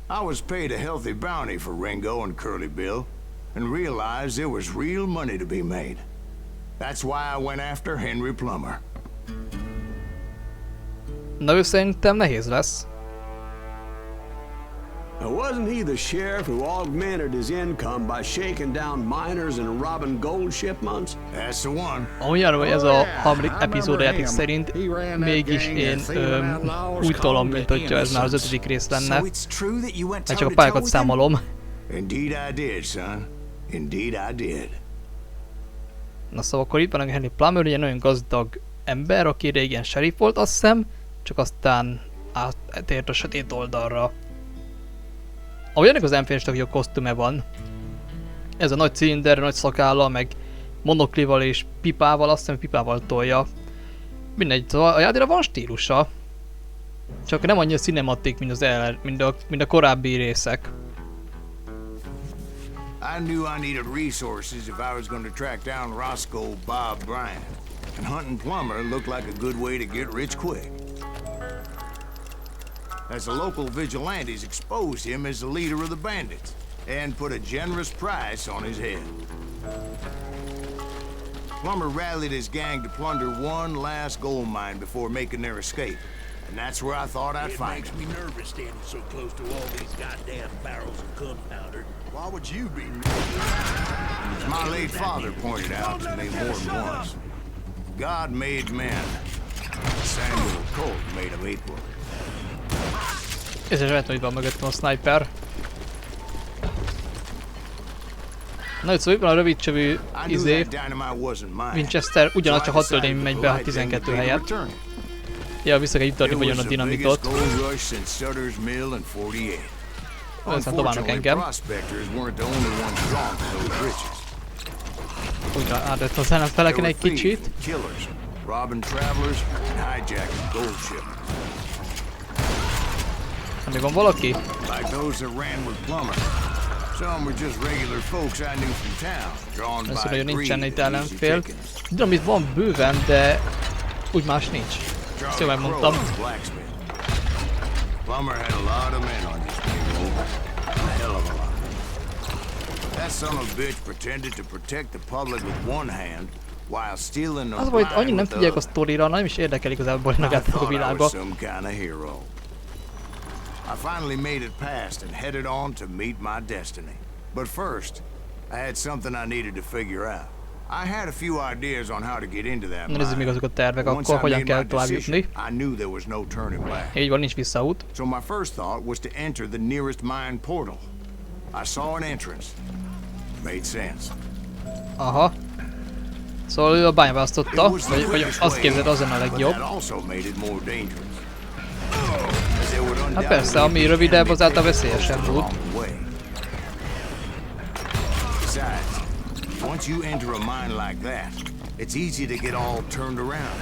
I was paid a healthy bounty for Ringo and Curly Bill, and realized there was real money to be made. That's why I went after Henry Plummer. Na ő szerintem nehéz lesz. Now, wasn't he the sheriff who augmented his income by shaking down miners and robbing gold shipments? That's the one. Olyan, hogy ez a harmadik epizódjáték szerint mégis én úgy tolom, mint hogyha ez már az 5. rész lenne. Mert csak a pályákat számolom. Indeed I did, son. Indeed I did. Na szóval akkor itt van a Henry Plummer, ugye nagyon gazdag ember, aki régen sheriff volt, azt hiszem, csak aztán átért a sötét oldalra. Ahogy ennek az enfényesnek, hogy a kosztüme van. Ez a nagy cilinder, nagy szakálla, meg monoklival és pipával, azt hiszem pipával tolja. Mindegy, szóval a játékra van stílusa. Csak nem annyira cinematik, mint a korábbi részek. I knew I needed resources if I was going to track down Roscoe Bob Bryant. And hunting Plummer looked like a good way to get rich quick. As the local vigilantes exposed him as the leader of the bandits and put a generous price on his head. Plummer rallied his gang to plunder one last gold mine before making their escape. And that's where I thought I'd find him. It makes me nervous standing so close to all these goddamn barrels of gunpowder. Why would you be? As my late father pointed out to me more than once, God made men. Samuel Colt made them equal. Ez is lehet, hogy van mögöttem a sniper. Na, szóval itt van a rövidcsövű Winchester, ugyanaz csak 6 töltény megy be a 12 helyett. Ja, vissza kell jutatni vagyon a dinamitot. Aztán dobálnak engem. Újra átett az ellenfeleken egy kicsit. Még van valaki? Először nagyon nincsen itt ellenfél. Dinamit van bőven, de úgy más nincs. Ezt jól megmondtam. Az volt, annyit nem figyelek a sztorira, nem is érdekel igazából magát a világa. I finally made it past and headed on to meet my destiny. But first, I had something I needed to figure out. I had a few ideas on how to get into that mine. Nézzük még azok a tervek, akkor hogyan kell tovább jutni. I knew there was no turning back. Így van, nincs visszaút. So my first thought was to enter the nearest mine portal. I saw an entrance. Made sense. Aha. Szóval ő a bánya választotta, vagy azt képzeld, az a legjobb. Hát persze, ami rövidebb, az által veszélyesebb út. Once you enter a mine like that, it's easy to get all turned around.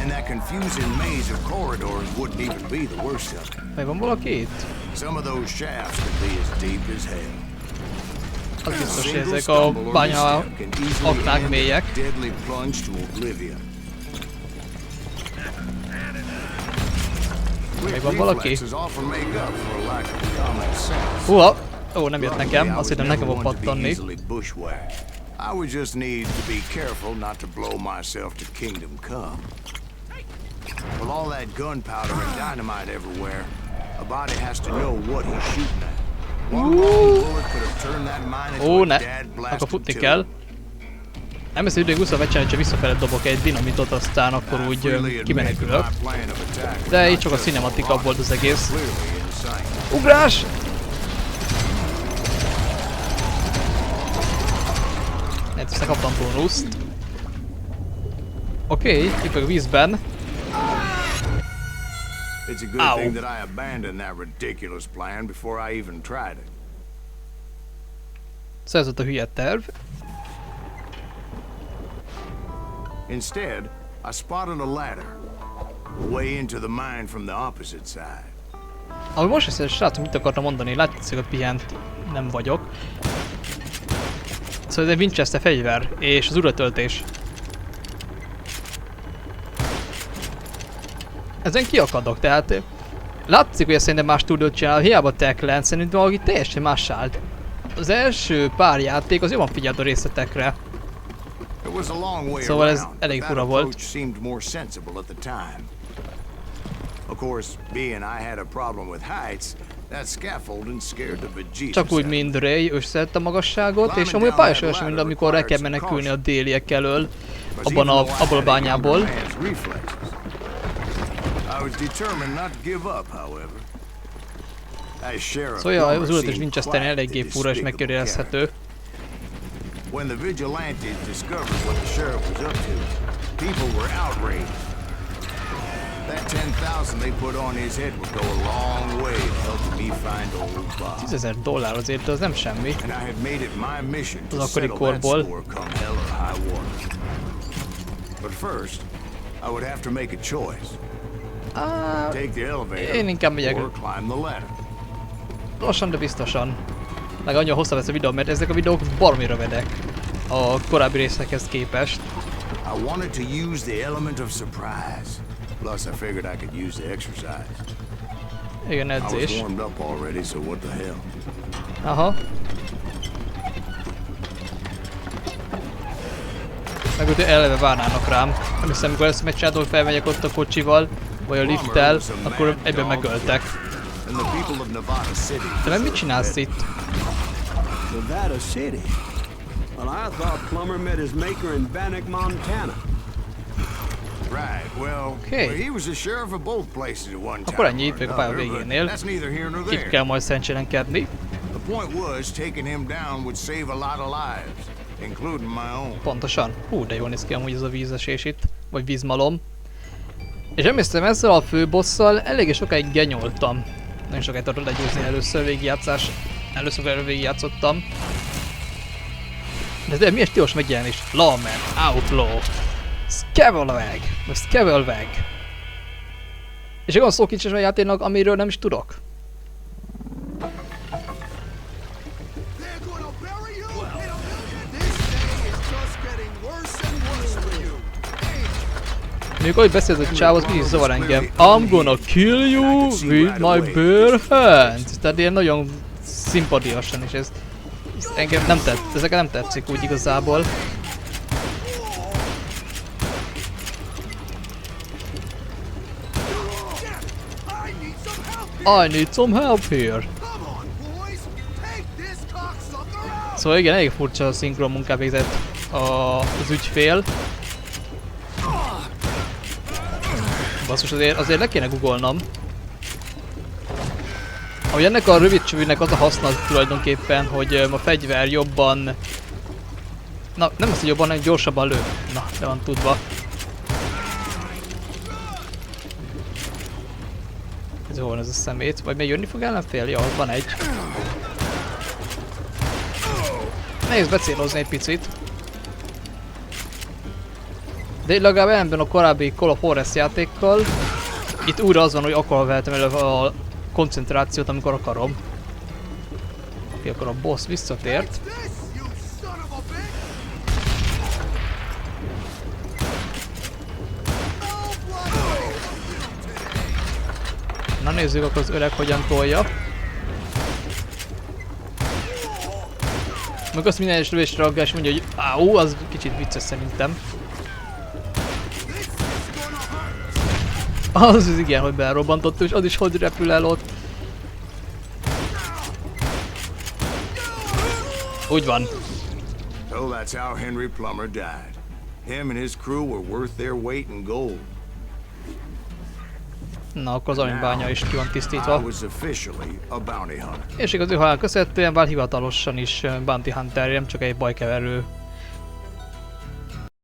And that confusing maze of corridors wouldn't even be the worst of it. Meg van valaki itt? Some of those shafts could be as deep as hell. Az biztos, hogy ezek a bánya aknák mélyek. Deadly plunge to oblivion. Még van valaki? Húha! Ó, nem jött nekem, azt hittem nekem fog pattanni. I would just need to be careful not to blow myself to kingdom come. With all that gunpowder and dynamite everywhere, a body has to know what he's shooting at. One bullet could have turned that mine into a dead blasted kell. Nem ezt idők 20 vecsen, ha visszafele dobok egy dinamitot, aztán akkor úgy kimenekülök. De így csak a cinematika volt az egész. Ugrás! Hát ezt kaptam bónuszt. Oké, itt meg a vízben. Au! Szóval ez ott a hülye terv. Instead, I spotted a ladder, way into the mine from the opposite side. Ahogy most ezt srácok, mit akartam mondani, látszik, hogy pihent nem vagyok. Szóval ez egy Winchester fegyver, és az uratöltés. Ezen kiakadok, tehát Látszik, hogy ezt szerintem más stúdiót csinál, hiába Techland, szerintem valaki teljesen más állt. Az első pár játék az jobban figyelt a részletekre. Szóval ez elég fura volt. Csak úgy, mint Ray, ő szerette a magasságot, és amúgy a pályás sem, mint amikor el kell menekülni a déliek elől, abból a bányából. Szóval az ulatos Winchester eléggé fura és megkérdezhető. When the vigilantes discovered what the sheriff was up to, people were outraged. That 10,000 they put on his head would go a long way to helping me find old Bob. $10,000 azért, az nem semmi. And I had made it my mission to Az akkori settle that korból. score come hell or high water. But first, I would have to make a choice. Take the elevator én inkább megyek. or climb the ladder. Lassan, de biztosan. Meg annyira hosszabb lesz a videó, mert ezek a videók baromi rövidek a korábbi részekhez képest. I wanted to use the element of surprise. Plus, I figured I could use the exercise. Igen, I was edzés. warmed up already, so what the hell? Aha. Meg ott eleve várnának rám. Nem hiszem, amikor ezt megcsináltam, hogy felmegyek ott a kocsival, vagy a lifttel, akkor egyben megöltek. And the people of Nevada City. De meg mit csinálsz itt? Nevada City? Well, I thought Plummer met his maker in Bannock, Montana. Right, well, Okay. he was the sheriff of both places at one time. Akkor ennyi, itt or vagyok a pálya another, but végénél. that's neither here nor Itt there. kell majd szerencsétlenkedni. The point was, taking him down would save a lot of lives, including my own. Pontosan. Hú, de jól néz ki amúgy ez a vízesés itt. Vagy vízmalom. És emlékszem, ezzel a főbosszal eléggé sokáig genyoltam. Nagyon sokáig tartott legyőzni először végigjátszás. Először végigjátszottam. De mi a stílus megjelenés? Lawman, Outlaw, Scavenged, vagy Scavenged. És egy olyan szókincs a játéknak, amiről nem is tudok. Még ahogy beszélsz a csáv, az mindig zavar engem. I'm gonna kill you with my bare hands. Tehát ilyen nagyon szimpatiasan, és ez engem nem tett, ezeket nem tetszik úgy igazából. I need some help here. Szóval igen, elég furcsa a szinkron munkát végzett az ügyfél. Basszus, azért le kéne googolnom. Ahogy ennek a rövid csövűnek az a haszna tulajdonképpen, hogy a fegyver jobban... Na, nem az, hogy jobban, hanem gyorsabban lő. Na, le van tudva. Ez hol van ez a szemét? Vagy még jönni fog ellenfél? Ja, ott van egy. Nehéz becélozni egy picit. De legalább ellenben a korábbi Call of Juarez játékkal, itt újra az van, hogy akkor vehetem elő a koncentrációt, amikor akarom. Oké, akkor a boss visszatért. Na nézzük akkor az öreg hogyan tolja. Meg azt minden egyes lövésre reagál és mondja, hogy áú, az kicsit vicces szerintem. Az igen, hogy belrobbantott, és az is hogy repül el ott. Úgy van. So that's how Henry Plummer died. Him and his crew were worth their weight in gold. Na, akkor az aranybánya is ki van I tisztítva. was officially a bounty hunter. És igaz, ő halál köszönhetően vált hivatalosan is Bounty Hunter, nem csak egy bajkeverő